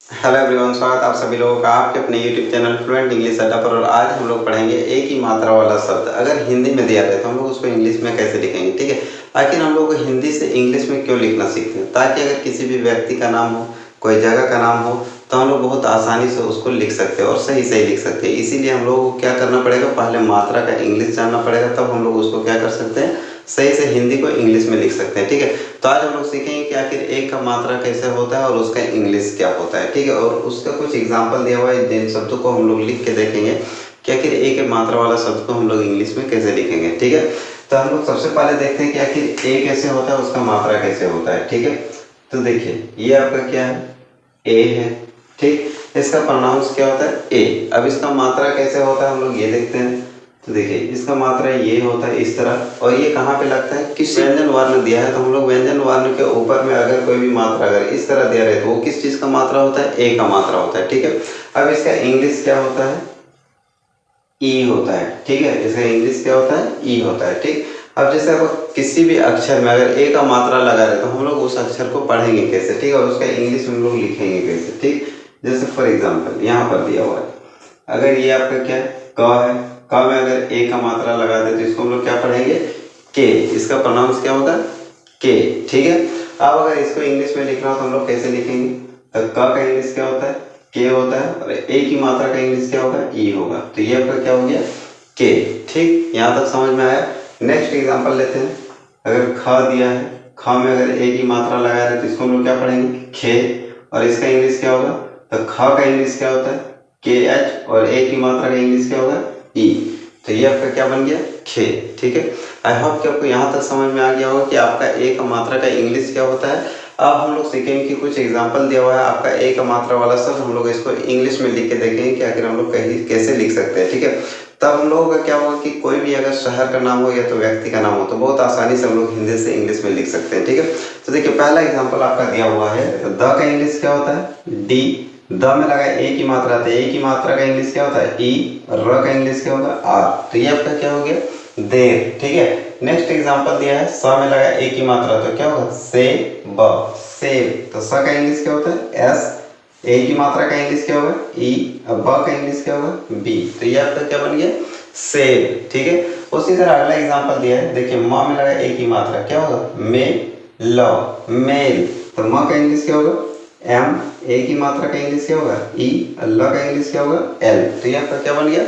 Hello everyone, स्वागत आप सभी लोगों का आपके अपने यूट्यूब चैनल फ्लुएंट इंग्लिश अड्डा पर। और आज हम लोग पढ़ेंगे एक ही मात्रा वाला शब्द अगर हिंदी में दिया जाए तो हम लोग उसको इंग्लिश में कैसे लिखेंगे। ठीक है, आखिर हम लोग को हिंदी से इंग्लिश में क्यों लिखना सीखते हैं, ताकि अगर किसी भी व्यक्ति का नाम हो, कोई जगह का नाम हो, तो हम लोग बहुत आसानी से उसको लिख सकते हैं और सही सही लिख सकते हैं। इसीलिए हम लोगों को क्या करना पड़ेगा, पहले मात्रा का इंग्लिश जानना पड़ेगा, तब हम लोग उसको क्या कर सकते हैं, सही से हिंदी को इंग्लिश में लिख सकते हैं। ठीक है, तो आज हम लोग सीखेंगे कि आखिर एक का मात्रा कैसे होता है और उसका इंग्लिश क्या होता है। ठीक है, और उसका कुछ एग्जांपल दिया हुआ है, जिन शब्दों को हम लोग लिख के देखेंगे कि आखिर एक मात्रा वाला शब्द को हम लोग इंग्लिश में कैसे लिखेंगे। ठीक है, तो हम लोग सबसे पहले देखते हैं कि आखिर ए कैसे होता है, उसका मात्रा कैसे होता है। ठीक है, तो देखिए ये आपका क्या है, ए है। ठीक, इसका प्रोनाउंस क्या होता है, ए। अब इसका मात्रा कैसे होता है हम लोग ये देखते हैं। तो देखिए इसका मात्रा ये होता है इस तरह, और ये कहाँ पे लगता है, किस व्यंजन वर्ण दिया है तो हम लोग व्यंजन वर्ण के ऊपर में अगर कोई भी मात्रा अगर इस तरह दिया रहे तो वो किस चीज का मात्रा होता है, ए का मात्रा होता है। ठीक है, अब इसका इंग्लिश क्या होता है, ई होता है। ठीक है, इसका इंग्लिश क्या होता है, ई होता है। ठीक, अब जैसे आप किसी भी अक्षर में अगर ए का मात्रा लगा रहे तो हम लोग उस अक्षर को पढ़ेंगे कैसे, ठीक है, और उसका इंग्लिश हम लोग लिखेंगे कैसे। ठीक, जैसे फॉर एग्जाम्पल यहाँ पर दिया हुआ है, अगर ये आपका क्या है, क है, क में अगर ए का मात्रा लगा दे तो इसको हम लोग क्या पढ़ेंगे, के। इसका प्रोनाउंस क्या होगा, के। ठीक है, अब अगर इसको इंग्लिश में लिखना हो तो हम लोग कैसे लिखेंगे, तो क का इंग्लिश क्या होता है, के होता है, और ए की मात्रा का इंग्लिश क्या होगा, ई होगा। तो ये आपका क्या हो गया, के। ठीक, यहाँ तक समझ में आया। नेक्स्ट एग्जांपल लेते हैं, अगर ख दिया है, ख में अगर ए की मात्रा लगा रहे तो इसको हम लोग क्या पढ़ेंगे, खे, और इसका इंग्लिश क्या होगा, तो ख का इंग्लिश क्या होता है, के एच, और ए की मात्रा का इंग्लिश क्या होगा, ई। तो ये आपका क्या बन गया, खे। ठीक है, आई होप कि आपको यहाँ तक समझ में आ गया होगा कि आपका ए का मात्रा का इंग्लिश क्या होता है। अब हम लोग सीखेंगे कि कुछ एग्जांपल दिया हुआ है आपका ए का मात्रा वाला शब्द, हम लोग इसको इंग्लिश में लिख के देखेंगे कि आखिर हम लोग कैसे लिख सकते हैं। ठीक है, तब हम लोगों का क्या होगा कि कोई भी अगर शहर का नाम हो या तो व्यक्ति का नाम हो तो बहुत आसानी से हम लोग हिंदी से इंग्लिश में लिख सकते हैं। ठीक है, तो देखिए पहला एग्जाम्पल आपका दिया हुआ है, द का इंग्लिश क्या होता है, डी। द में लगा ए की मात्रा, तो ए की मात्रा का इंग्लिश क्या होता है, ई। र का इंग्लिश क्या होगा, आर। तो ये आपका क्या हो गया, देर। ठीक है, नेक्स्ट एग्जांपल दिया है, स में लगा ए की मात्रा, तो क्या होगा, से ब, सेब। तो स का इंग्लिश क्या होता है, एस। ए की मात्रा का इंग्लिश क्या होगा, ई। अब ब का इंग्लिश क्या होगा, बी। तो ये आपका क्या बन गया, सेब। ठीक है, उसी तरह अगला एग्जांपल दिया है, देखिए म में लगा ए की मात्रा, क्या होगा, मे ल, मेल। तो म का इंग्लिश क्या होगा, एम। ए की मात्रा का इंग्लिश क्या होगा, ई। ल का इंग्लिश क्या होगा, एल। तो ये आपका क्या बन गया,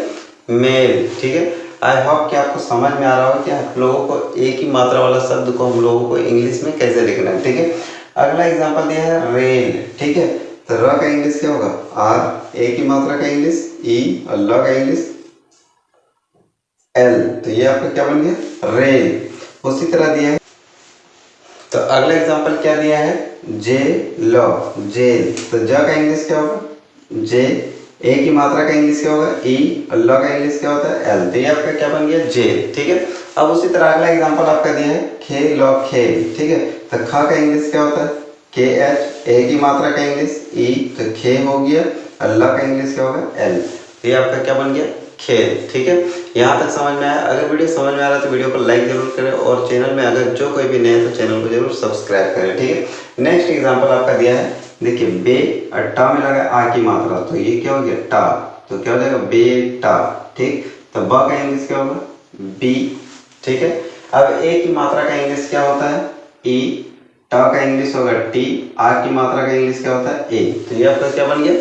मेल। ठीक है, आई होप कि आपको समझ में आ रहा हो कि आप लोगों को एक ही मात्रा वाला शब्द को हम लोगों को इंग्लिश में कैसे लिखना है। ठीक है, अगला एग्जांपल दिया है, रेल। ठीक है, तो र का इंग्लिश क्या होगा, आर। ए की मात्रा का इंग्लिश, ई। और ल का इंग्लिश, एल। तो ये आपका क्या बन गया, रेल। उसी तरह दिया है, तो अगला एग्जांपल क्या दिया है, जे ल, जेल। तो ज का इंग्लिश क्या होगा, जे। ए की मात्रा का इंग्लिश क्या होगा, ई। और ल का इंग्लिश क्या होता है, एल। तो ये आपका क्या बन गया, जेल। ठीक है, अब उसी तरह अगला एग्जांपल आपका दिया है, खे ल, खेल। ठीक है, तो ख का इंग्लिश क्या होता है, के एच। ए की मात्रा का इंग्लिश, ई। तो खे हो गया, और ल का इंग्लिश क्या होगा, एल। तो ये आपका क्या बन गया, खेल। ठीक है, यहाँ तक समझ में आया। अगर वीडियो समझ में आ रहा है तो वीडियो को लाइक जरूर करें, और चैनल में अगर जो कोई भी नए हैं तो चैनल को जरूर सब्सक्राइब करें। ठीक है, नेक्स्ट एग्जांपल आपका दिया है, देखिए बे और टा में लगा आ की मात्रा, तो ये क्या हो गया, टा। तो क्या हो जाएगा, बेटा। ठीक, तो ब का इंग्लिश क्या होगा, बी। ठीक है, अब ए की मात्रा का इंग्लिश क्या होता है, ई। टा का इंग्लिश होगा टी। आ की मात्रा का इंग्लिश क्या होता है, ए। तो ये आपका क्या बन गया,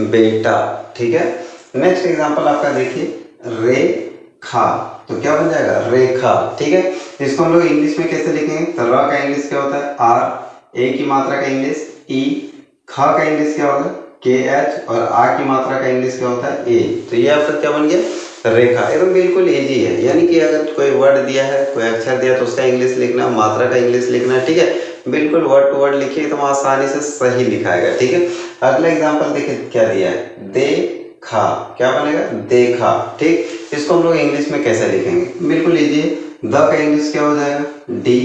बेटा। ठीक है, नेक्स्ट एग्जांपल आपका देखिए, रेखा। तो क्या बन जाएगा, रेखा। ठीक है, इसको हम लोग इंग्लिश में कैसे लिखेंगे, तो र का इंग्लिश क्या होता है, आर। ए की मात्रा का इंग्लिश, ई। ख का इंग्लिश क्या होगा, के एच। और आ की मात्रा का इंग्लिश क्या होता है, ए। तो ये आपका क्या बन गया, रेखा। एकदम बिल्कुल इजी है, यानी कि अगर कोई वर्ड दिया है, कोई अक्षर दिया तो उसका इंग्लिश लिखना, मात्रा का इंग्लिश लिखना। ठीक है, बिल्कुल वर्ड टू वर्ड लिखिए तो आसानी से सही लिखाएगा। ठीक है, अगला एग्जांपल देखिए क्या दिया है, देखा। क्या बनेगा, देखा। ठीक, इसको हम लोग इंग्लिश में कैसे लिखेंगे, बिल्कुल इजी है। द का इंग्लिश क्या हो जाएगा, डी।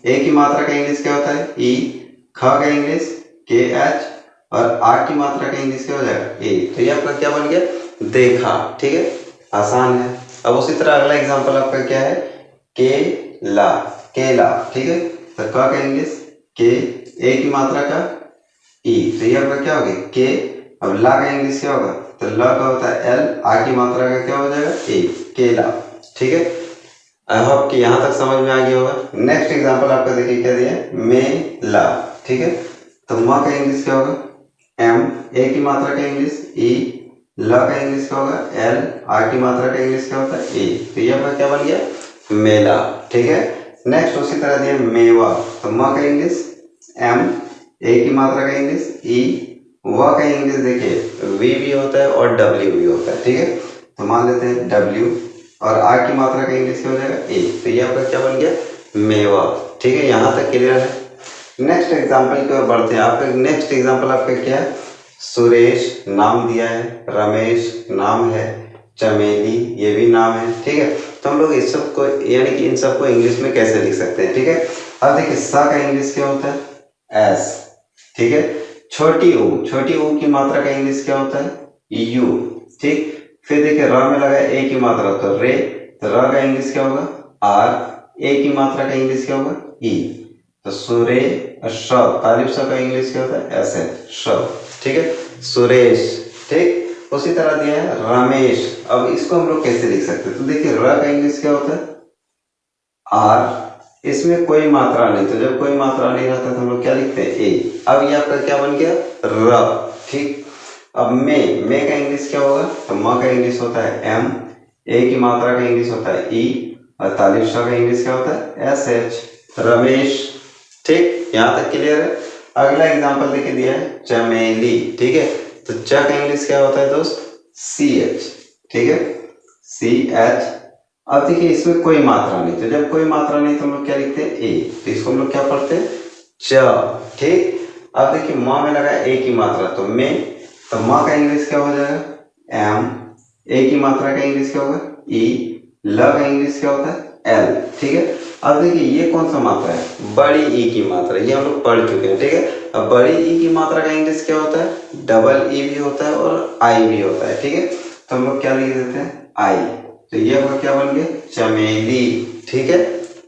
ए की मात्रा का इंग्लिश क्या होता है, ई। ख का इंग्लिश, के एच। और आ की मात्रा का इंग्लिश क्या हो जाएगा, ए। तो ये आपका क्या बन गया, देखा। ठीक है, आसान है। अब उसी तरह अगला एग्जांपल आपका क्या है, केला, केला। ठीक है, तो क का इंग्लिश, के। ए की मात्रा का, ई। तो ये आपका क्या हो गया, के अब ला का इंग्लिश क्या होगा, तो ल का होता है एल, आ की मात्रा का क्या हो जाएगा ए, केला। ठीक है, आई होप कि यहाँ तक समझ में आ गया होगा। नेक्स्ट एग्जांपल आपका देखिए क्या दिया है, मेला। ठीक है, तो म का इंग्लिश क्या होगा एम, ए की मात्रा का इंग्लिश ई, ल का इंग्लिश क्या होगा एल, आ की मात्रा का इंग्लिश क्या होता है ए, तो ये आपका क्या बन गया मेला। ठीक है, नेक्स्ट उसी तरह दिया मेवा, तो म का इंग्लिश एम, ए की मात्रा का इंग्लिश ई, व का इंग्लिश देखिए वी भी होता है और डब्ल्यू भी होता है। ठीक है, तो मान लेते हैं डब्ल्यू, और आ की मात्रा का इंग्लिश क्या हो जाएगा ए, तो ये आपका क्या बन गया मेवा। ठीक है, यहाँ तक क्लियर है। नेक्स्ट एग्जाम्पल की ओर बढ़ते हैं। आपका नेक्स्ट एग्जाम्पल आपका क्या है, सुरेश नाम दिया है, रमेश नाम है, चमेली ये भी नाम है। ठीक है, तो हम लोग इस सब को यानी कि इन सब को इंग्लिश में कैसे लिख सकते हैं। ठीक है, अब देखिए सा का इंग्लिश क्या होता है एस। ठीक है, छोटी ऊ की मात्रा का इंग्लिश क्या होता है यू। ठीक, फिर देखिए र में लगा ए की मात्रा तो रे, तो र का इंग्लिश क्या होगा आर, ए की मात्रा का इंग्लिश क्या होगा ई, तो सुरे श, तालिब श का इंग्लिश क्या होता है एस एच श। ठीक है, सुरेश। ठीक, उसी तरह दिया है रमेश। अब इसको हम लोग कैसे लिख सकते हैं, तो देखिए र का इंग्लिश क्या होता है आर, इसमें कोई मात्रा नहीं, तो जब कोई मात्रा नहीं रहता तो हम लोग क्या लिखते हैं ए। अब ये आपका क्या बन गया र। ठीक, अब मे का इंग्लिश क्या होगा, तो म का इंग्लिश होता है एम, ए की मात्रा का इंग्लिश होता है ई, और तालिब शाह का इंग्लिश क्या होता है एस एच, रमेश। ठीक, यहाँ तक क्लियर है। अगला एग्जांपल देखिए दिया है चमेली। ठीक है, तो च का इंग्लिश क्या होता है दोस्त सी एच। ठीक है, सी एच। अब देखिए इसमें कोई मात्रा नहीं, तो जब कोई मात्रा नहीं तो हम लोग क्या लिखते हैं ए, तो इसको हम लोग क्या पढ़ते हैं च। ठीक, अब देखिए माँ में लगा ए की मात्रा तो में, तो माँ का इंग्लिश क्या हो जाएगा एम, ए की मात्रा का इंग्लिश क्या होगा ई, ल का इंग्लिश क्या होता है एल। ठीक है, अब देखिए ये कौन सा मात्रा है बड़ी ई की मात्रा, ये हम लोग पढ़ चुके हैं। ठीक है, अब बड़ी ई की मात्रा का इंग्लिश क्या होता है डबल ई भी होता है और आई भी होता है। ठीक है, तो हम लोग क्या लिख देते हैं आई, तो ये आपका क्या बन गया चमेली। ठीक है,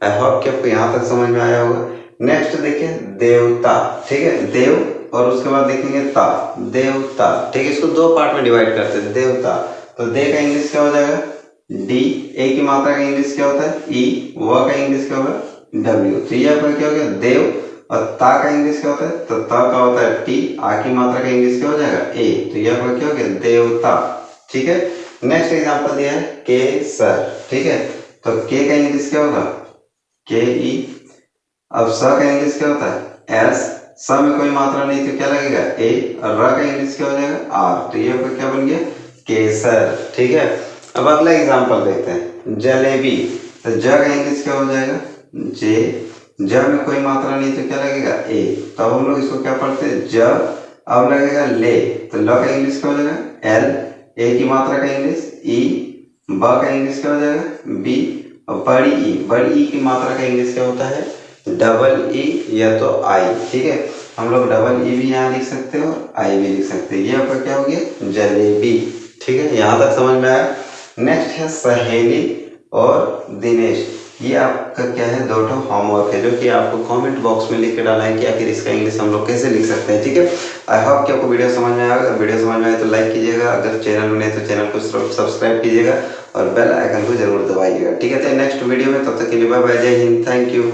आई होप कि आपको यहाँ तक समझ में आया होगा। नेक्स्ट देखिए देवता। ठीक है, देव और उसके बाद देखेंगे ता, देवता। ठीक है, इसको दो पार्ट में डिवाइड करते हैं देवता। तो दे का इंग्लिश क्या हो जाएगा डी, ए की मात्रा का इंग्लिश क्या होता है ई, व का इंग्लिश क्या होगा डब्ल्यू, तो ये आपका क्या हो गया देव। और ता का इंग्लिश क्या होता है, तो ता का होता है टी, आ की मात्रा का इंग्लिश क्या हो जाएगा ए, तो ये आपका क्या हो गया देवता। ठीक है, नेक्स्ट एग्जांपल दिया है केसर। ठीक है, तो के का इंग्लिश क्या होगा के ई, अब स का इंग्लिश क्या होता है एस, स में कोई मात्रा नहीं तो क्या लगेगा ए, और र का इंग्लिश क्या हो जाएगा आर, तो ये आपका क्या बन गया केसर। ठीक है, अब अगला एग्जांपल देखते हैं जलेबी। तो ज का इंग्लिश क्या हो जाएगा जे, ज में कोई मात्रा नहीं तो क्या लगेगा ए, तो अब हम लोग इसको क्या पढ़ते हैं ज, अब लगेगा ले, तो ल का इंग्लिश क्या हो जाएगा एल, ए की मात्रा का इंग्लिश ई, ब का इंग्लिश क्या हो जाएगा बी, और बड़ी ई की मात्रा का इंग्लिश क्या होता है डबल ई या तो आई। ठीक है, हम लोग डबल ई भी यहाँ लिख सकते हैं और आई भी लिख सकते हैं। ये आपका क्या हो गया जलेबी। ठीक है, यहाँ तक समझ में आया। नेक्स्ट है सहेली और दिनेश। ये आपका क्या है दो होमवर्क है जो कि आपको कमेंट बॉक्स में लिख के डालना है कि आखिर इसका इंग्लिश हम लोग कैसे लिख सकते हैं। ठीक है, आई होप कि आपको वीडियो समझ में आएगा। अगर वीडियो समझ में आए तो लाइक कीजिएगा, अगर चैनल में नहीं तो चैनल को सब्सक्राइब कीजिएगा और बेल आइकन को जरूर दबाइएगा। ठीक है, तो नेक्स्ट वीडियो में, तब तक के लिए बाय बाय, जय हिंद, थैंक यू।